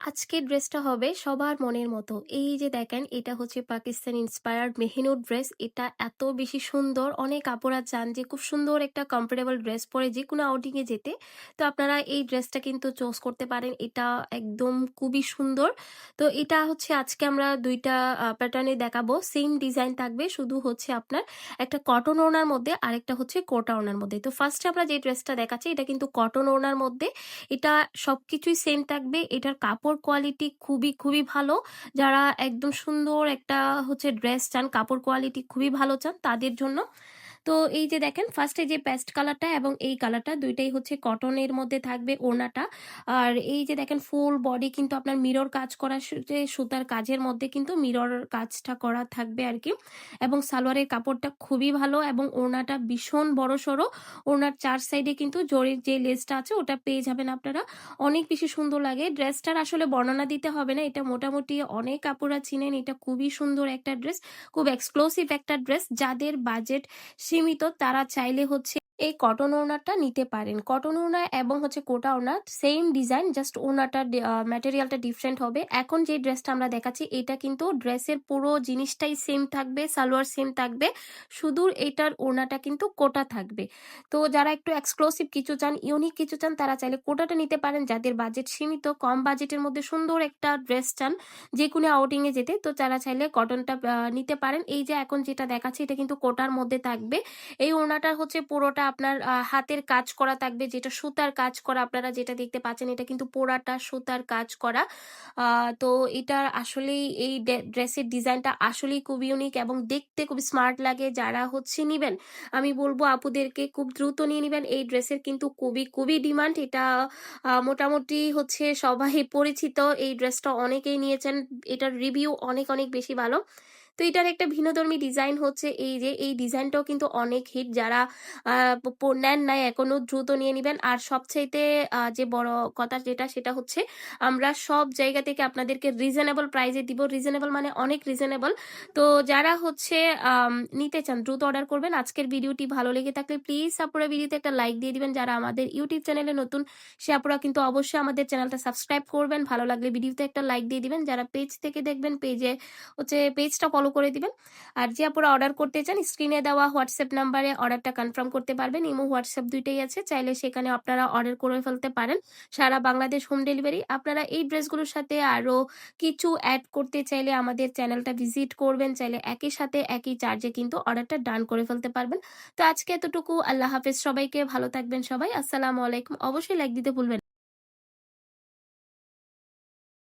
আজকের ড্রেসটা হবে সবার মনের মতো। এই যে দেখেন, এটা হচ্ছে পাকিস্তান ইন্সপায়ার্ড মেহনুর ড্রেস। এটা এত বেশি সুন্দর, অনেক আপুরা চান যে খুব সুন্দর একটা কমফোর্টেবল ড্রেস পরে যেকোনো আউটিং এ যেতে। তো আপনারা এই ড্রেসটা কিন্তু চুজ করতে পারেন। এটা একদম খুবই সুন্দর। তো এটা হচ্ছে আজকে আমরা ২ টা প্যাটার্নে দেখাবো। সেম ডিজাইন থাকবে, শুধু হচ্ছে আপনার একটা কটন ওড়নার মধ্যে, আরেকটা হচ্ছে কোটা ওড়নার মধ্যে। তো ফার্স্টে আমরা যে ড্রেসটা দেখাচ্ছি এটা কিন্তু কটন ওড়নার মধ্যে। এটা সবকিছুই সেম থাকবে। এটার কাপড় কোয়ালিটি খুবই ভালো। যারা একদম সুন্দর একটা হচ্ছে ড্রেস চান, কাপড় কোয়ালিটি খুবই ভালো চান তাদের জন্য। তো এই যে দেখেন, ফার্স্টে যে পেস্ট কালারটা এবং এই কালারটা দুইটাই হচ্ছে কটনের মধ্যে থাকবে ওড়নাটা। আর এই যে দেখেন, ফুল বডি কিন্তু আপনার মিরর কাজ করা, যে সুতার কাজের মধ্যে কিন্তু মিরর কাজটা করা থাকবে আর কি। এবং সালোয়ারের কাপড়টা খুবই ভালো এবং ওড়নাটা ভীষণ বড় সড়ো। ওড়নার 4 সাইডে কিন্তু জরির যে লেসটা আছে ওটা পেয়ে যাবেন আপনারা। অনেক বেশি সুন্দর লাগে। ড্রেসটার আসলে বর্ণনা দিতে হবে না, এটা মোটামুটি অনেক আপুরা চিনেন। এটা খুবই সুন্দর একটা ড্রেস, খুব এক্সক্লুসিভ একটা ড্রেস। যাদের বাজেট সীমিত তারা চাইলে হচ্ছে এই কটন ওড়নাটা নিতে পারেন। কটন ওড়না এবং হচ্ছে কোটা ওড়না সেম ডিজাইন, জাস্ট ওড়নাটা ম্যাটেরিয়ালটা ডিফারেন্ট হবে। এখন যে ড্রেসটা আমরা দেখাচ্ছি এটা কিন্তু ড্রেসের পুরো জিনিসটাই সেম থাকবে, সালোয়ার সেম থাকবে, শুধু এটার ওড়নাটা কিন্তু কোটা থাকবে। তো যারা একটু এক্সক্লুসিভ কিছু চান, ইউনিক কিছু চান, তারা চাইলে কোটাটা নিতে পারেন। যাদের বাজেট সীমিত, কম বাজেটের মধ্যে সুন্দর একটা ড্রেস চান যে কোনো আউটিং এ যেতে, তো তারা চাইলে কটনটা নিতে পারেন। এই যে এখন যেটা দেখাচ্ছি এটা কিন্তু কোটার মধ্যে থাকবে। এই ওড়নাটা হচ্ছে পুরোটা আপনার হাতের কাজ করা থাকবে, যেটা সুতার কাজ করা। আপনারা যেটা দেখতে পাচ্ছেন এটা কিন্তু পুরাটা সুতার কাজ করা। তো এটা আসলেই এই ড্রেসের ডিজাইনটা আসলেই খুব ইউনিক এবং দেখতে খুব স্মার্ট লাগে। যারা হচ্ছে নিবেন, আমি বলবো আপুদেরকে খুব দ্রুত নিয়ে নিবেন। এই ড্রেসের কিন্তু খুবই ডিমান্ড। এটা মোটামুটি হচ্ছে সবাই পরিচিত। এই ড্রেসটা অনেকেই নিয়েছেন, এটার রিভিউ অনেক বেশি ভালো। তো এটার একটা ভিন্নধর্মী ডিজাইন হচ্ছে এই যে, এই ডিজাইনটাও কিন্তু অনেক হিট। যারা নেন নাই এখনো, দ্রুত নিয়ে নিবেন। আর সবচাইতে যে বড় কথা যেটা, সেটা হচ্ছে আমরা সব জায়গা থেকে আপনাদেরকে রিজনেবল প্রাইসে দিব। রিজনেবল মানে অনেক রিজনেবল। তো যারা হচ্ছে নিতে চান দ্রুত অর্ডার করবেন। আজকের ভিডিওটি ভালো লেগে থাকলে প্লিজ আপুরা ভিডিওতে একটা লাইক দিয়ে দিবেন। যারা আমাদের ইউটিউব চ্যানেলে নতুন, সে আপুরা কিন্তু অবশ্যই আমাদের চ্যানেলটা সাবস্ক্রাইব করবেন। ভালো লাগলে ভিডিওতে একটা লাইক দিয়ে দিবেন। যারা পেজ থেকে দেখবেন, পেজে হচ্ছে পেজটা ফলো করে দিবেন। আর যে আপুরা অর্ডার করতে চান, স্ক্রিনে দেওয়া হোয়াটসঅ্যাপ নাম্বারে অর্ডারটা কনফার্ম করতে পারবেন। ইমো হোয়াটসঅ্যাপ দুইটাই আছে, চাইলে সেখানে আপনারা অর্ডার করে ফেলতে পারেন। সারা বাংলাদেশ হোম ডেলিভারি। আপনারা এই ড্রেসগুলোর সাথে আরো কিছু অ্যাড করতে চাইলে আমাদের চ্যানেলটা ভিজিট করবেন, চাইলে একই সাথে একই চার্জে কিন্তু অর্ডারটা ডান করে ফেলতে পারবেন। তো আজকে এতটুকু। আল্লাহ হাফেজ সবাইকে, ভালো থাকবেন সবাই। আসসালামু আলাইকুম। অবশ্যই লাইক দিতে ভুলবেন না।